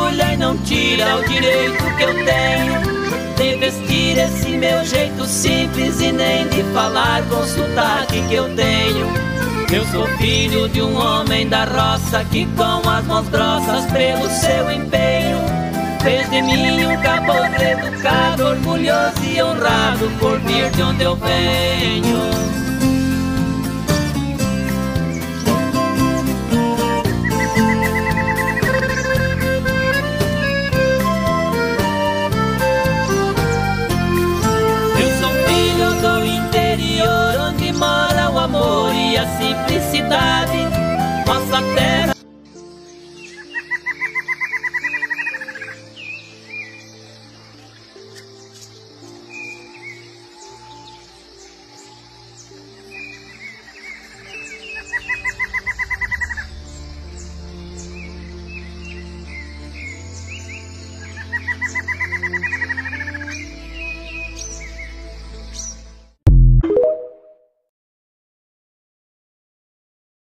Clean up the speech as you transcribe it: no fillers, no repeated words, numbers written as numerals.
mulher não tira o direito que eu tenho de vestir esse meu jeito simples e nem de falar com o sotaque que eu tenho. Eu sou filho de um homem da roça que com as mãos grossas pelo seu empenho fez de mim um caboclo educado, orgulhoso e honrado por vir de onde eu venho.